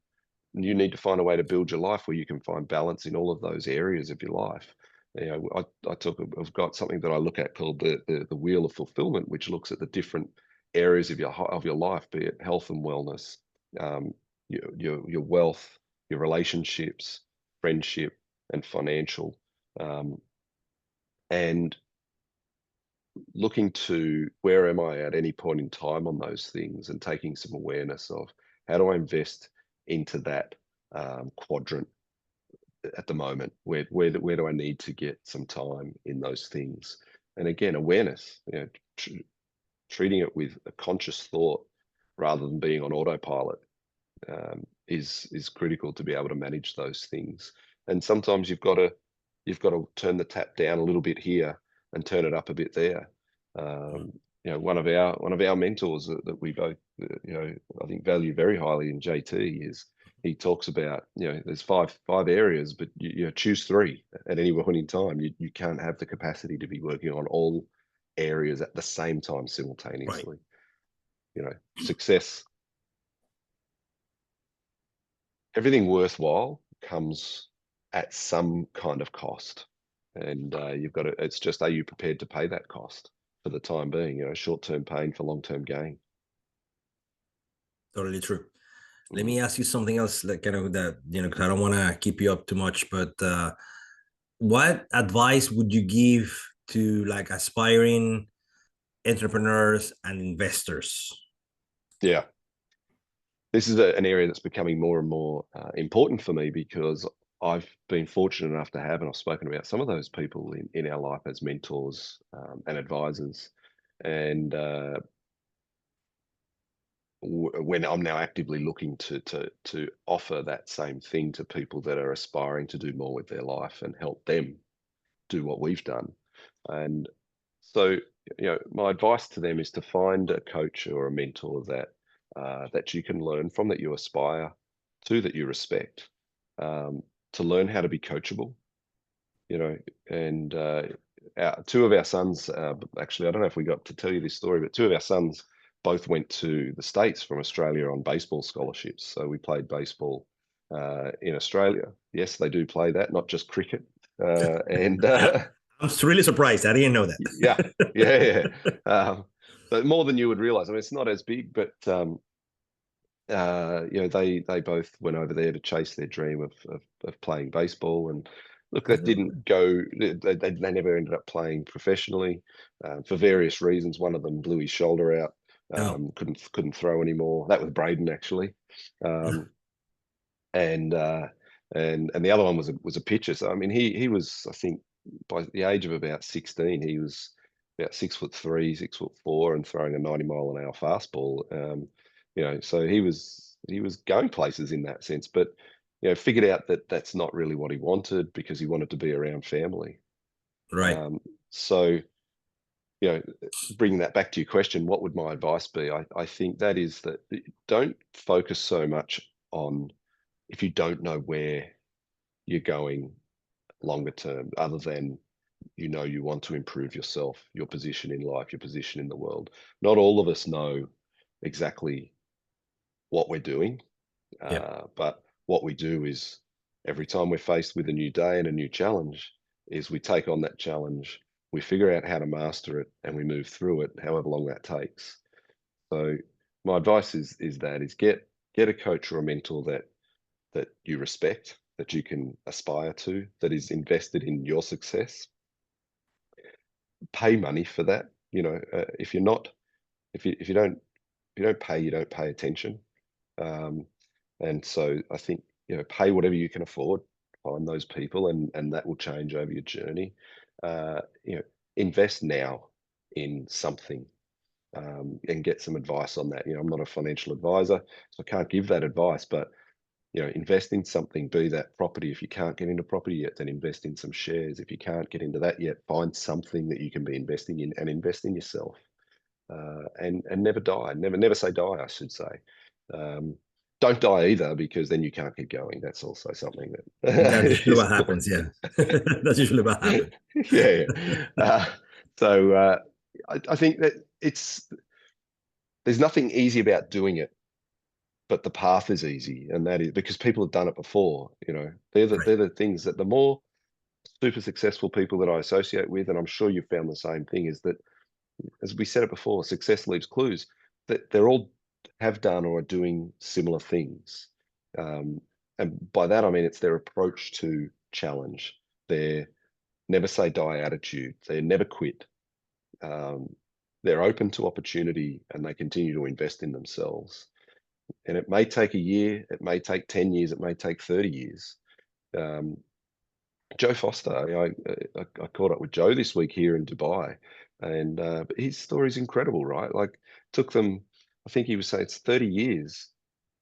need to find a way to build your life where you can find balance in all of those areas of your life. You know, I've got something that I look at called the wheel of fulfillment, which looks at the different areas of your life, be it health and wellness, um, your wealth, your relationships, friendship, and financial, and looking to where am I at any point in time on those things, and taking some awareness of how do I invest into that quadrant at the moment, where do I need to get some time in those things. And again, awareness, you know, treating it with a conscious thought rather than being on autopilot, is critical to be able to manage those things. And sometimes you've got to turn the tap down a little bit here and turn it up a bit there. You know, one of our mentors that we both, you know, I think value very highly in JT, is he talks about, you know, there's five areas, but you know, choose 3 at any point in time. You can't have the capacity to be working on all areas at the same time Right. simultaneously. You know, success, everything worthwhile comes at some kind of cost, and you've got to. It's just, are you prepared to pay that cost for the time being? You know, short-term pain for long-term gain. Totally true. Let Mm. me ask you something else, like, kind of, that, you know, because I don't want to keep you up too much, but what advice would you give to, like, aspiring entrepreneurs and investors? Yeah, this is an area that's becoming more and more important for me, because I've been fortunate enough to have, and I've spoken about some of those people in our life as mentors and advisors, and when I'm now actively looking to offer that same thing to people that are aspiring to do more with their life and help them do what we've done. And so, you know, my advice to them is to find a coach or a mentor that you can learn from, that you aspire to, that you respect, to learn how to be coachable. You know, and 2 of our sons, actually, I don't know if we got to tell you this story, but 2 of our sons both went to the States from Australia on baseball scholarships. So we played baseball in Australia. Yes, they do play that, not just cricket. And I'm really surprised. I didn't know that. Yeah, yeah, yeah. But more than you would realize. I mean, it's not as big, but they both went over there to chase their dream of playing baseball. And look, that didn't go. They never ended up playing professionally for various reasons. One of them blew his shoulder out, Oh, couldn't throw anymore. That was Braden actually, and the other one was a pitcher. So I mean, he was, I think, by the age of about 16, he was about 6'3", 6'4", and throwing a 90-mile-an-hour fastball. So he was going places in that sense, but figured out that that's not really what he wanted, because he wanted to be around family. right. So bringing that back to your question, what would my advice be? I think that is that don't focus so much on, if you don't know where you're going longer term, other than you want to improve yourself, your position in life, your position in the world. Not all of us know exactly what we're doing, Yeah. but what we do is, every time we're faced with a new day and a new challenge, is we take on that challenge, we figure out how to master it, and we move through it, however long that takes. So my advice is get a coach or a mentor that you respect, that you can aspire to, that is invested in your success. Pay money for that. If you're not, if you don't pay, you don't pay attention. And so I think, pay whatever you can afford, find those people, and that will change over your journey. Uh, you know, invest now in something, and get some advice on that. I'm not a financial advisor, so I can't give that advice, but invest in something, be that property. If you can't get into property yet, then invest in some shares. If you can't get into that yet, find something that you can be investing in, and invest in yourself. And never die. Never say die, I should say. Don't die either, because then you can't keep going. That's also something That's that usually is what happens. Yeah. That's usually what happens. yeah. I think that there's nothing easy about doing it, but the path is easy, and that is because people have done it before. They're Right. the things that the more super successful people that I associate with, and I'm sure you've found the same thing, is that, as we said it before, success leaves clues, that they're all have done or are doing similar things. And by that, I mean, it's their approach to challenge, their never say die attitude, they never quit. They're open to opportunity, and they continue to invest in themselves. And it may take a year, it may take 10 years, it may take 30 years. Joe Foster, I caught up with Joe this week here in Dubai, and but his story is incredible, right? Like, took them, I think he was saying it's 30 years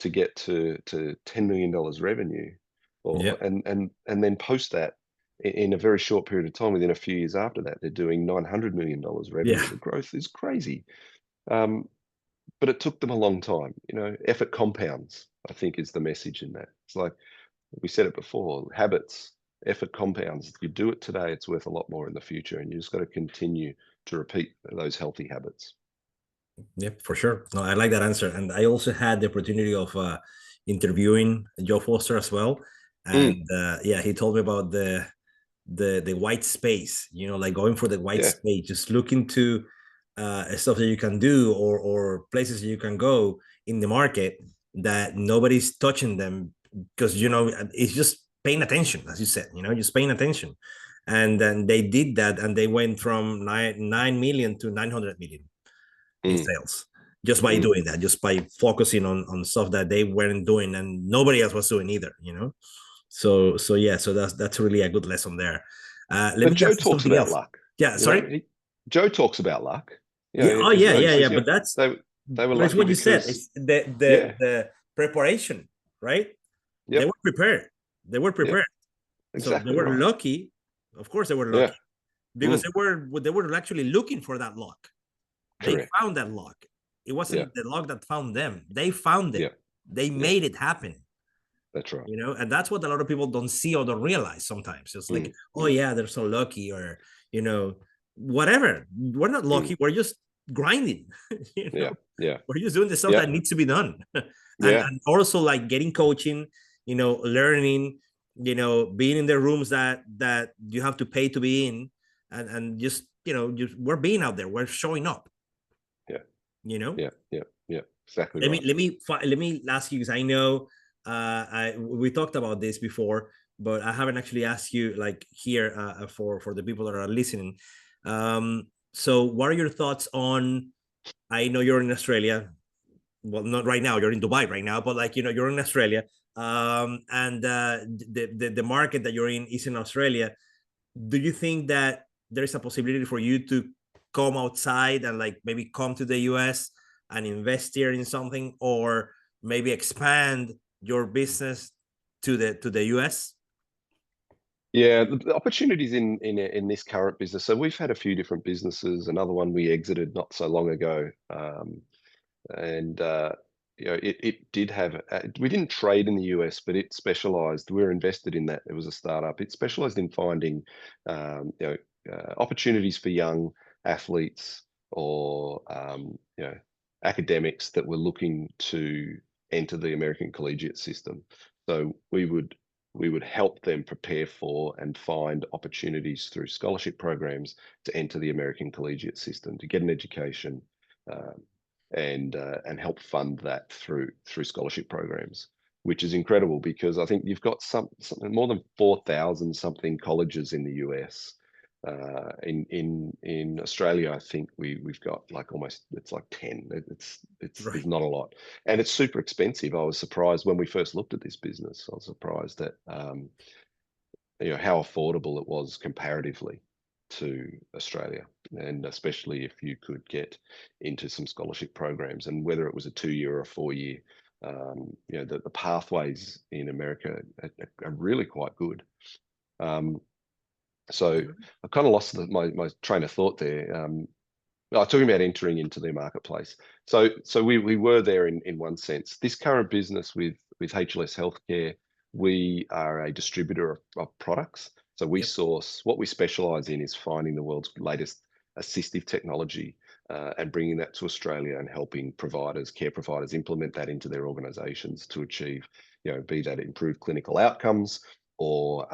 to get to $10 million revenue, Yeah. and then post that in a very short period of time. Within a few years after that, they're doing $900 million Yeah. revenue. The growth is crazy. But it took them a long time. Effort compounds, I think, is the message in that. It's like we said it before, habits, effort compounds. If you do it today, it's worth a lot more in the future, and you just got to continue to repeat those healthy habits. Yep, for sure. No, I like that answer. And I also had the opportunity of interviewing Joe Foster as well. And yeah, he told me about the white space, like going for the white Yeah, space, just looking to stuff that you can do, or places you can go in the market that nobody's touching them, because it's just paying attention, as you said, just paying attention. And then they did that, and they went from 9 million to 900 million in sales, just by doing that, just by focusing on stuff that they weren't doing and nobody else was doing either. So yeah, so that's really a good lesson there. Let but me Joe ask you talks something about else. luck. Yeah, sorry. Joe talks about luck. Yeah. Oh, As you yeah, know, he yeah, yeah. says, But that's they were but it's lucky what you said. because, It's the yeah, the preparation, right? They yep, were prepared. They were yep, prepared. So they exactly were right. lucky. Of course, they were Yeah, lucky, because they were actually looking for that luck. They correct. found that luck. It Yeah, wasn't the luck that found them. They found yeah, it. They yeah, made it happen. that's right. And that's what a lot of people don't see or don't realize sometimes. It's like, Mm, oh yeah, they're so lucky, or whatever. We're not mm, lucky. We're just grinding. yeah, yeah, We're just doing the stuff yeah, that needs to be done. and yeah, and also, like, getting coaching, learning, being in the rooms that you have to pay to be in, and just, just we're being out there, we're showing up. Yeah. You know. Yeah. Exactly let right. me let me let me ask you, because I know we talked about this before, but I haven't actually asked you, like, here, for the people that are listening. So what are your thoughts on, I know you're in Australia, well, not right now, you're in Dubai right now, but, like, you're in Australia, and the market that you're in is in Australia. Do you think that there is a possibility for you to come outside and, like, maybe come to the US and invest here in something, or maybe expand your business to the US? Yeah, the opportunities in this current business. So we've had a few different businesses. Another one we exited not so long ago, and it did have. We didn't trade in the US, but it specialized. We were invested in that. It was a startup. It specialized in finding, opportunities for young athletes or academics that were looking to enter the American collegiate system. So we would help them prepare for and find opportunities through scholarship programs to enter the American collegiate system, to get an education, um, and help fund that through scholarship programs, which is incredible because I think you've got something more than 4,000 something colleges in the US. In Australia, I think we've got like almost, it's like 10. There's Right. not a lot, and it's super expensive. I was surprised when we first looked at this business. I was surprised that how affordable it was comparatively to Australia, and especially if you could get into some scholarship programs, and whether it was a 2-year or a 4-year, the pathways in America are really quite good. So I kind of lost my train of thought there. Talking about entering into their marketplace. So we were there in one sense. This current business with HLS Healthcare, we are a distributor of products. So we Yep. source, what we specialize in is finding the world's latest assistive technology, and bringing that to Australia and helping care providers implement that into their organizations to achieve, be that improved clinical outcomes or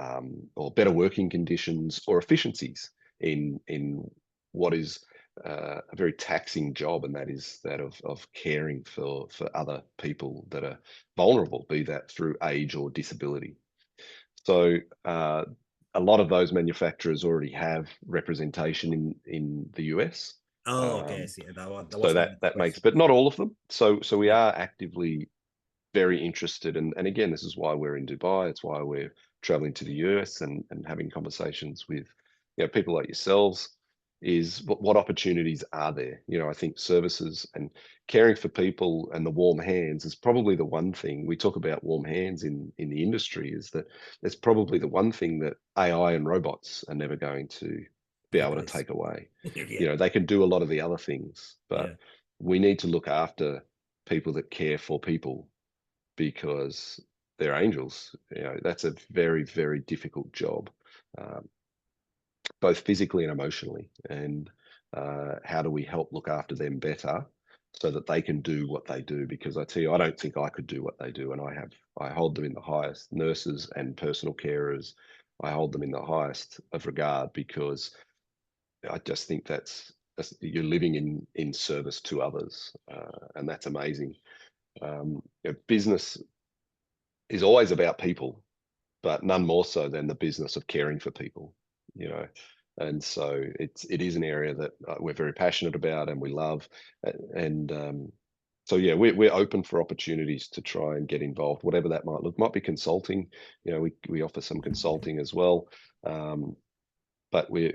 better working conditions or efficiencies in what is a very taxing job, and that is that of caring for other people that are vulnerable, be that through age or disability. So a lot of those manufacturers already have representation in the US. Oh, okay, I Um, see. That so was my that next that makes, question. but not all of them. So we Yep. are actively very interested, and again, this is why we're in Dubai. It's why we're traveling to the US and having conversations with people like yourselves. Is what opportunities are there? I think services and caring for people and the warm hands is probably the one thing we talk about. Warm hands in the industry is that it's probably the one thing that AI and robots are never going to be able to Replace. take away. Yeah. They can do a lot of the other things, Yeah. but we need to look after people that care for people because they're angels. That's a very, very difficult job, um, both physically and emotionally. And how do we help look after them better so that they can do what they do? Because I tell you, I don't think I could do what they do, and I hold them in the highest. Nurses and personal carers, I hold them in the highest of regard because I just think you're living in service to others, and that's amazing. Business is always about people, but none more so than the business of caring for people, you know. And so it is an area that we're very passionate about and we love. And so yeah, we're open for opportunities to try and get involved, whatever that might look. Might be consulting. We offer some consulting as well. But we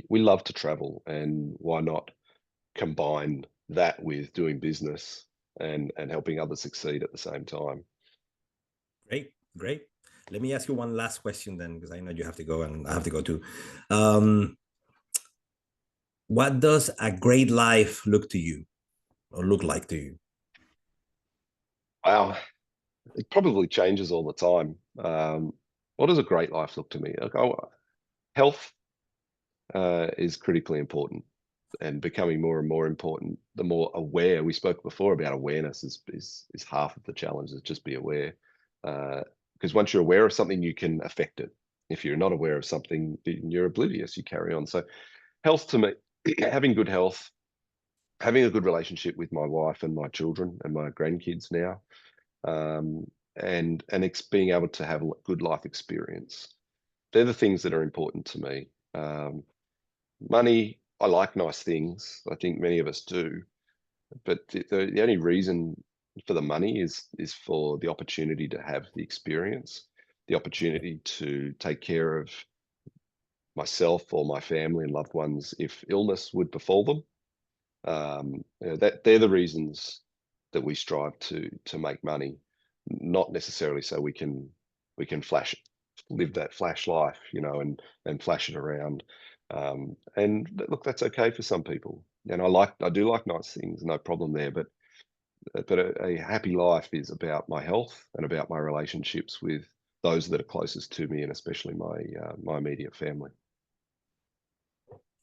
love to travel, and why not combine that with doing business and helping others succeed at the same time. Great, great. Let me ask you one last question then, because I know you have to go and I have to go too. Um, what does a great life look to you, or look like to you? Wow, it probably changes all the time. What does a great life look to me? Health is critically important and becoming more and more important. The more aware, we spoke before about awareness is half of the challenge. Is just be aware, because once you're aware of something, you can affect it. If you're not aware of something, you're oblivious, you carry on. So health to me, having good health, having a good relationship with my wife and my children and my grandkids now, and being able to have a good life experience. They're the things that are important to me. Money, I like nice things. I think many of us do, but the only reason for the money is for the opportunity to have the experience, the opportunity to take care of myself or my family and loved ones if illness would befall them. That they're the reasons that we strive to make money, not necessarily so we can live that flash life, and flash it around. And look, that's okay for some people, and I do like nice things, no problem there. But a happy life is about my health and about my relationships with those that are closest to me, and especially my immediate family.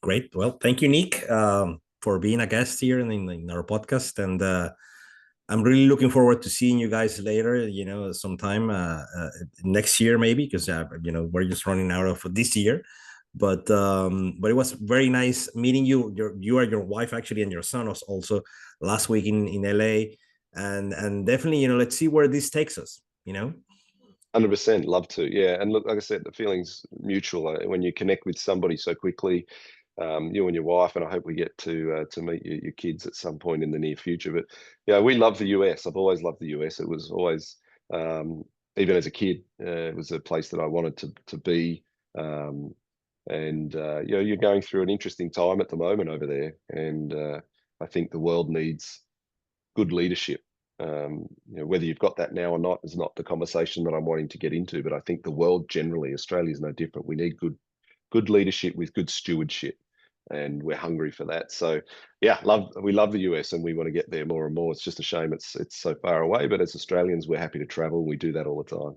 Great. Well, thank you, Nick, for being a guest here in our podcast. And I'm really looking forward to seeing you guys later, sometime next year, maybe, because, we're just running out of this year. But it was very nice meeting you. You are your wife, actually, and your son was also last week in LA. And definitely, let's see where this takes us, 100%, love to. Yeah. And look, like I said, the feeling's mutual when you connect with somebody so quickly, you and your wife, and I hope we get to meet your kids at some point in the near future. But yeah, we love the US. I've always loved the US. It was always, even as a kid, it was a place that I wanted to be. And you're going through an interesting time at the moment over there, and I think the world needs good leadership. Whether you've got that now or not is not the conversation that I'm wanting to get into, but I think the world generally, Australia is no different. We need good leadership with good stewardship, and we're hungry for that. So yeah, we love the US, and we want to get there more and more. It's just a shame it's so far away, but as Australians, we're happy to travel. We do that all the time.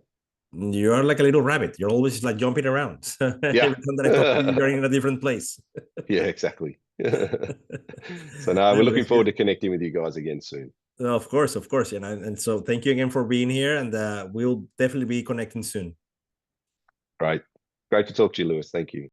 You are like a little rabbit. You're always like jumping around. Yeah. Every time that I talk to you, you're in a different place. Yeah, exactly. So no, we're looking forward to connecting with you guys again soon. Of course. And so thank you again for being here, and we'll definitely be connecting soon. Great to talk to you, Lewis. Thank you.